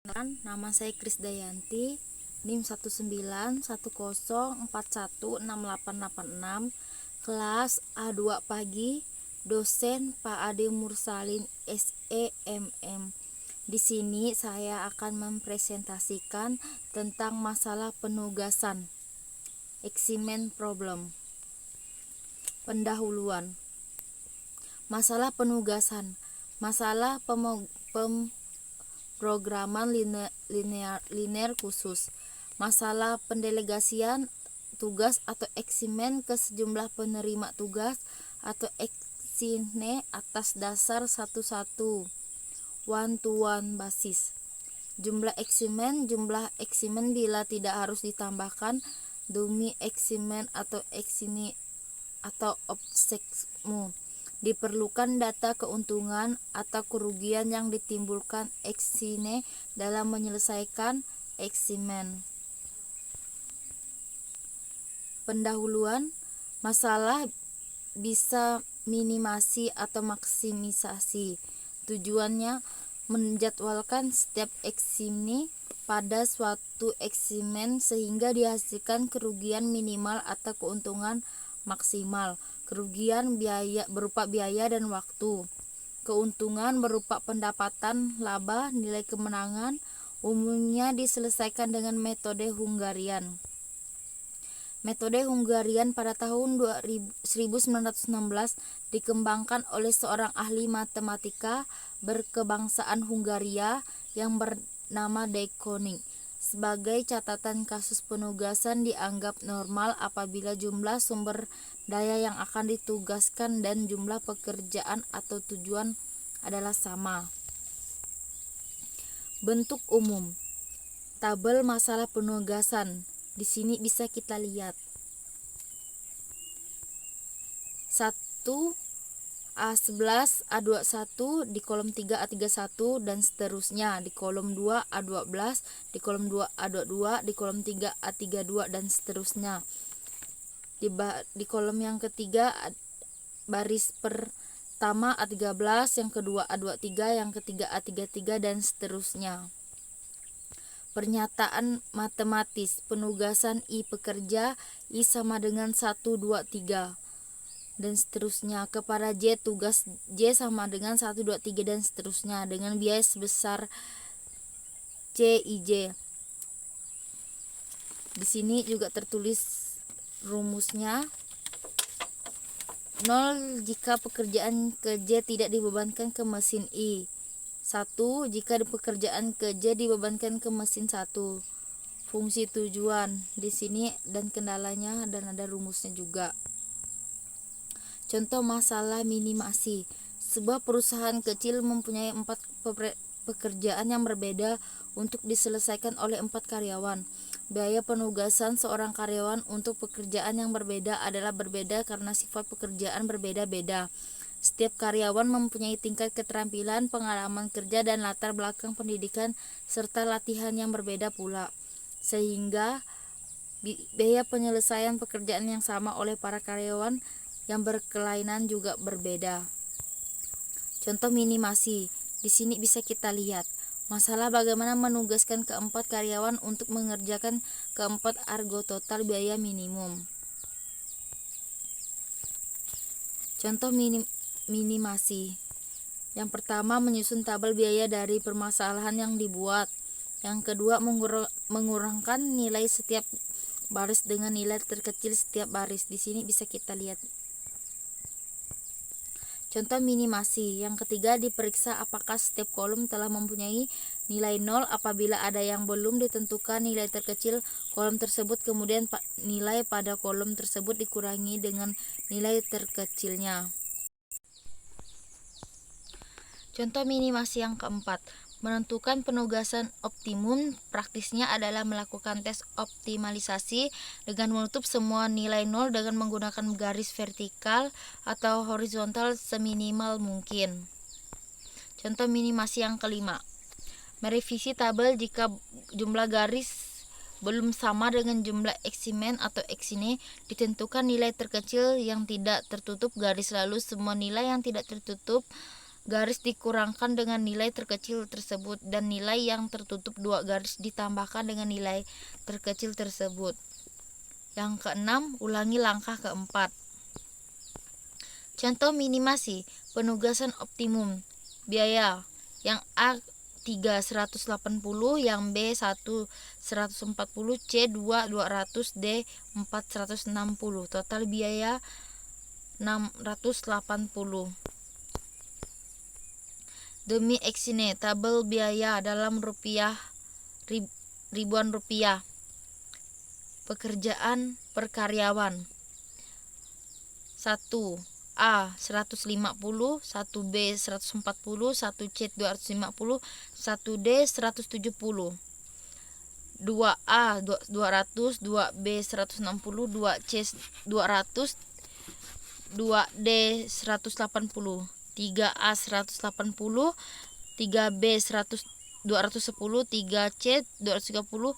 Nama saya Krisdayanti, NIM 19104168886, kelas A2 pagi, dosen Pak Ade Mursalin SEMM. Di sini saya akan mempresentasikan tentang masalah penugasan, assignment problem. Pendahuluan. Masalah penugasan. Masalah pemrograman linear khusus. Masalah pendelegasian tugas atau assignment ke sejumlah penerima tugas atau assignment atas dasar satu-satu one-to-one basis. Jumlah assignment bila tidak harus ditambahkan demi assignment atau assignment atau objekmu. Diperlukan data keuntungan atau kerugian yang ditimbulkan assignment dalam menyelesaikan assignment. Pendahuluan. Masalah bisa minimasi atau maksimisasi. Tujuannya menjadwalkan setiap assignment pada suatu assignment sehingga dihasilkan kerugian minimal atau keuntungan maksimal. Kerugian berupa biaya dan waktu. Keuntungan berupa pendapatan, laba, nilai kemenangan. Umumnya diselesaikan dengan metode Hungarian. Metode Hungarian pada tahun 1916 dikembangkan oleh seorang ahli matematika berkebangsaan Hungaria yang bernama De Koning. Sebagai catatan, kasus penugasan dianggap normal apabila jumlah sumber daya yang akan ditugaskan dan jumlah pekerjaan atau tujuan adalah sama. Bentuk umum. Tabel masalah penugasan. Di sini bisa kita lihat. 1 A11, A21 di kolom 3 A31 dan seterusnya, di kolom 2 A12, di kolom 2 A22, di kolom 3 A32 dan seterusnya. Di kolom yang ketiga baris pertama A13, yang kedua A23, yang ketiga A33 dan seterusnya. Pernyataan matematis penugasan I pekerja I sama dengan 1, 2, 3 dan seterusnya. Kepada J tugas J sama dengan 1, 2, 3 dan seterusnya dengan biaya sebesar CIJ. Di sini juga tertulis rumusnya. 0 jika pekerjaan ke J tidak dibebankan ke mesin I. 1 jika pekerjaan ke J dibebankan ke mesin 1. Fungsi tujuan di sini dan kendalanya dan ada rumusnya juga. Contoh masalah minimasi. Sebuah perusahaan kecil mempunyai 4 pekerjaan yang berbeda untuk diselesaikan oleh 4 karyawan. Biaya penugasan seorang karyawan untuk pekerjaan yang berbeda adalah berbeda karena sifat pekerjaan berbeda-beda. Setiap karyawan mempunyai tingkat keterampilan, pengalaman kerja, dan latar belakang pendidikan serta latihan yang berbeda pula. Sehingga biaya penyelesaian pekerjaan yang sama oleh para karyawan yang berkelainan juga berbeda. Contoh minimasi. Di sini bisa kita lihat. Masalah bagaimana menugaskan keempat karyawan untuk mengerjakan keempat argo total biaya minimum. Contoh minimasi. Yang pertama, menyusun tabel biaya dari permasalahan yang dibuat. Yang kedua, mengurangkan nilai setiap baris dengan nilai terkecil setiap baris. Di sini bisa kita lihat. Contoh minimasi. Yang ketiga, diperiksa apakah setiap kolom telah mempunyai nilai 0. Apabila ada yang belum ditentukan nilai terkecil kolom tersebut, kemudian nilai pada kolom tersebut dikurangi dengan nilai terkecilnya. Contoh minimasi yang keempat. Menentukan penugasan optimum. Praktisnya adalah melakukan tes optimalisasi dengan menutup semua nilai 0 dengan menggunakan garis vertikal atau horizontal seminimal mungkin. Contoh minimasi yang kelima. Merevisi tabel jika jumlah garis belum sama dengan jumlah assignment atau assignment. Ditentukan nilai terkecil yang tidak tertutup garis, lalu semua nilai yang tidak tertutup garis dikurangkan dengan nilai terkecil tersebut, dan nilai yang tertutup 2 garis ditambahkan dengan nilai terkecil tersebut. Yang keenam, ulangi langkah keempat. Contoh minimasi, penugasan optimum, biaya yang A 3 180, yang B 1 140, C 2 200, D 4 160. Total biaya 680. Demi Xine, tabel biaya dalam rupiah ribuan rupiah. Pekerjaan per karyawan. 1. A 150, 1 B 140, 1 C 250, 1 D 170. 2A 200, 2 B 160, 2 C 200, 2 D 180. 3A 180, 3B 210, 3C 230,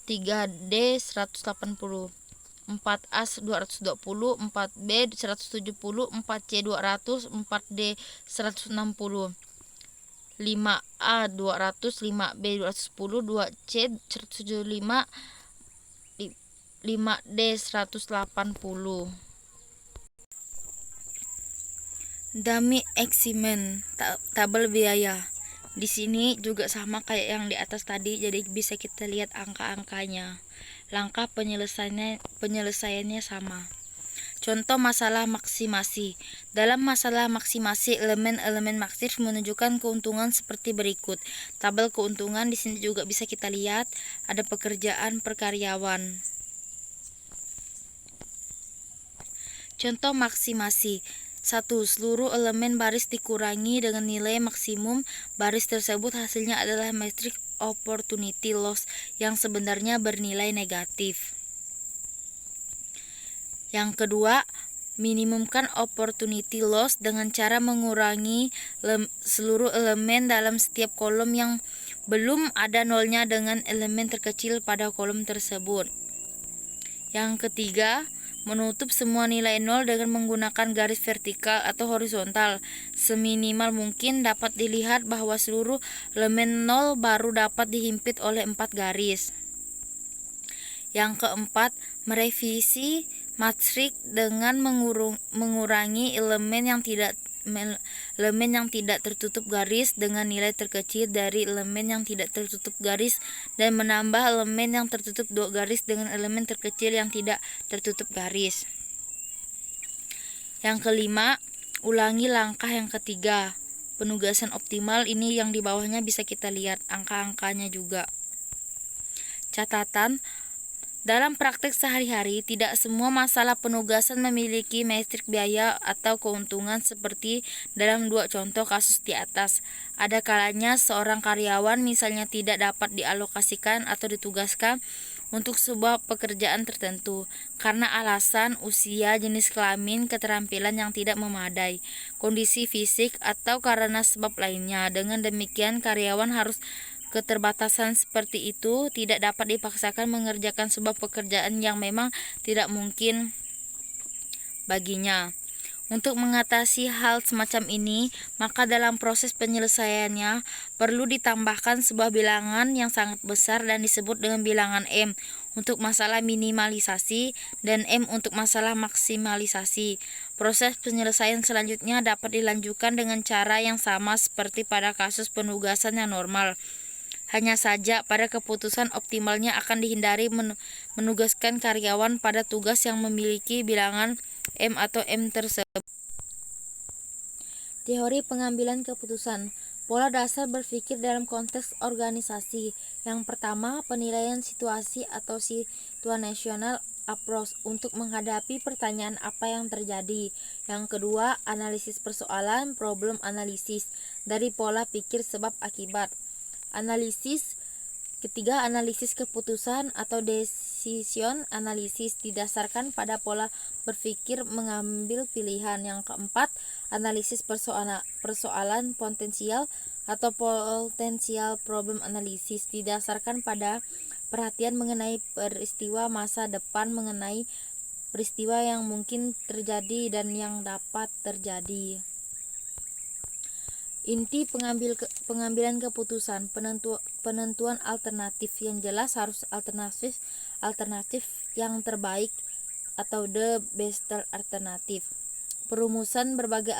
3D 180, 4A 220, 4B 170, 4C 200, 4D 160, 5A 200, 5B 210, 2C 175, 5D 180. Dummy Assignment, tabel biaya. Di sini juga sama kayak yang di atas tadi, jadi bisa kita lihat angka-angkanya. Langkah penyelesaiannya sama. Contoh masalah maksimasi. Dalam masalah maksimasi, elemen-elemen maksif menunjukkan keuntungan seperti berikut. Tabel keuntungan di sini juga bisa kita lihat, ada pekerjaan per karyawan. Contoh maksimasi. 1. Seluruh elemen baris dikurangi dengan nilai maksimum baris tersebut, hasilnya adalah matriks opportunity loss yang sebenarnya bernilai negatif. Yang kedua, minimumkan opportunity loss dengan cara mengurangi seluruh elemen dalam setiap kolom yang belum ada nolnya dengan elemen terkecil pada kolom tersebut. Yang ketiga, menutup semua nilai nol dengan menggunakan garis vertikal atau horizontal. Seminimal mungkin dapat dilihat bahwa seluruh elemen nol baru dapat dihimpit oleh 4 garis. Yang keempat, merevisi matriks dengan mengurangi elemen yang tidak tertutup garis dengan nilai terkecil dari elemen yang tidak tertutup garis, dan menambah elemen yang tertutup 2 garis dengan elemen terkecil yang tidak tertutup garis. Yang kelima, ulangi langkah yang ketiga. Penugasan optimal, ini yang di bawahnya bisa kita lihat angka-angkanya juga. Catatan, dalam praktek sehari-hari, tidak semua masalah penugasan memiliki metrik biaya atau keuntungan seperti dalam 2 contoh kasus di atas. Ada kalanya seorang karyawan misalnya tidak dapat dialokasikan atau ditugaskan untuk sebuah pekerjaan tertentu karena alasan usia, jenis kelamin, keterampilan yang tidak memadai, kondisi fisik, atau karena sebab lainnya. Dengan demikian, karyawan harus keterbatasan seperti itu tidak dapat dipaksakan mengerjakan sebuah pekerjaan yang memang tidak mungkin baginya. Untuk mengatasi hal semacam ini, maka dalam proses penyelesaiannya perlu ditambahkan sebuah bilangan yang sangat besar dan disebut dengan bilangan M untuk masalah minimalisasi dan M untuk masalah maksimalisasi. Proses penyelesaian selanjutnya dapat dilanjutkan dengan cara yang sama seperti pada kasus penugasan yang normal. Hanya saja pada keputusan optimalnya akan dihindari menugaskan karyawan pada tugas yang memiliki bilangan M atau M tersebut. Teori pengambilan keputusan. Pola dasar berpikir dalam konteks organisasi. Yang pertama, penilaian situasi atau situational approach untuk menghadapi pertanyaan apa yang terjadi. Yang kedua, analisis persoalan, problem analisis dari pola pikir sebab akibat. Ketiga, analisis keputusan atau decision analysis didasarkan pada pola berpikir mengambil pilihan. Yang keempat, analisis persoalan potensial atau potential problem analysis didasarkan pada perhatian mengenai peristiwa masa depan, mengenai peristiwa yang mungkin terjadi dan yang dapat terjadi. Inti pengambilan keputusan, penentuan alternatif yang jelas harus alternatif yang terbaik atau the best alternative. Perumusan berbagai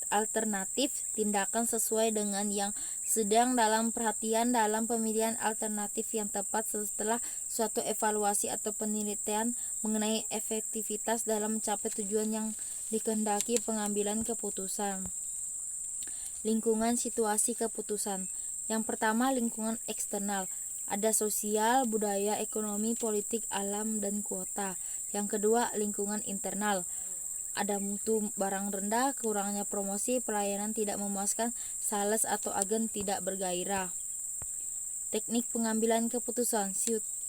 alternatif tindakan sesuai dengan yang sedang dalam perhatian dalam pemilihan alternatif yang tepat setelah suatu evaluasi atau penelitian mengenai efektivitas dalam mencapai tujuan yang dikehendaki pengambilan keputusan. Lingkungan situasi keputusan. Yang pertama, lingkungan eksternal. Ada sosial, budaya, ekonomi, politik, alam, dan kuota. Yang kedua, lingkungan internal. Ada mutu barang rendah, kurangnya promosi, pelayanan tidak memuaskan, sales atau agen tidak bergairah. Teknik pengambilan keputusan.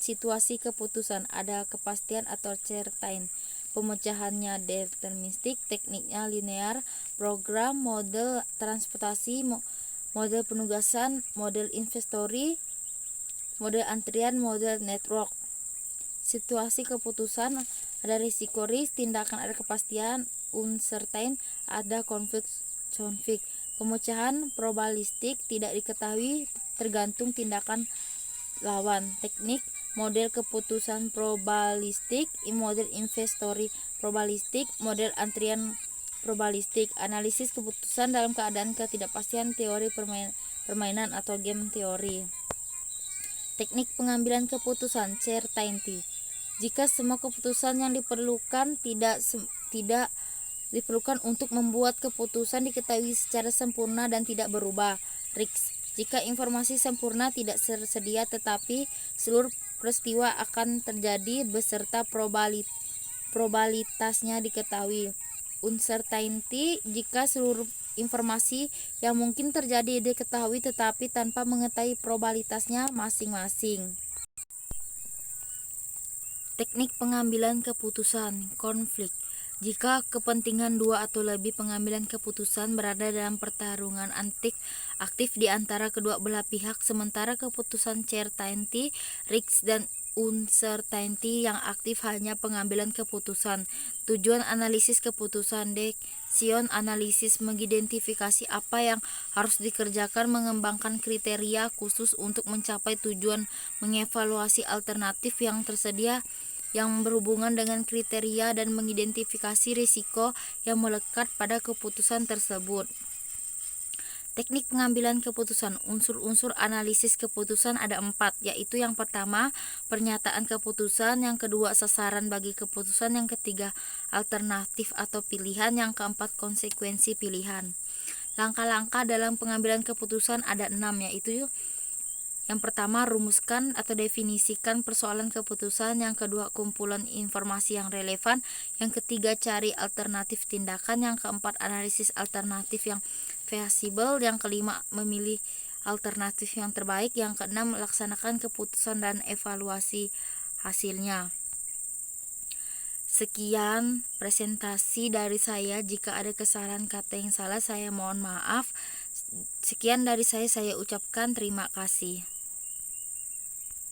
Situasi keputusan. Ada kepastian atau certain. Pemecahannya deterministik, tekniknya linear, program, model transportasi, model penugasan, model inventory, model antrian, model network. Situasi keputusan ada risiko risk, tindakan ada kepastian, uncertain, ada konflik. Pemecahan probabilistik tidak diketahui, tergantung tindakan lawan. Teknik model keputusan probabilistik, model inventory probabilistik, model antrian probabilistik. Analisis keputusan dalam keadaan ketidakpastian, teori permainan atau game teori. Teknik pengambilan keputusan certainty. Jika semua keputusan yang diperlukan tidak diperlukan untuk membuat keputusan diketahui secara sempurna dan tidak berubah. Risk. Jika informasi sempurna tidak tersedia tetapi seluruh peristiwa akan terjadi beserta probabilitasnya diketahui. Uncertainty. Jika seluruh informasi yang mungkin terjadi diketahui tetapi tanpa mengetahui probabilitasnya masing-masing. Teknik pengambilan keputusan konflik. Jika kepentingan dua atau lebih pengambilan keputusan berada dalam pertarungan aktif di antara kedua belah pihak, sementara keputusan certainty, risk, dan uncertainty yang aktif hanya pengambilan keputusan. Tujuan analisis keputusan decision analisis mengidentifikasi apa yang harus dikerjakan, mengembangkan kriteria khusus untuk mencapai tujuan, mengevaluasi alternatif yang tersedia yang berhubungan dengan kriteria dan mengidentifikasi risiko yang melekat pada keputusan tersebut. Teknik pengambilan keputusan. Unsur-unsur analisis keputusan ada 4, yaitu yang pertama, pernyataan keputusan, yang kedua, sasaran bagi keputusan, yang ketiga, alternatif atau pilihan, yang keempat, konsekuensi pilihan. Langkah-langkah dalam pengambilan keputusan ada 6, yaitu yang pertama, rumuskan atau definisikan persoalan keputusan. Yang kedua, kumpulan informasi yang relevan. Yang ketiga, cari alternatif tindakan. Yang keempat, analisis alternatif yang feasible. Yang kelima, memilih alternatif yang terbaik. Yang keenam, laksanakan keputusan dan evaluasi hasilnya. Sekian presentasi dari saya. Jika ada kesalahan kata yang salah, saya mohon maaf. Sekian dari saya ucapkan terima kasih.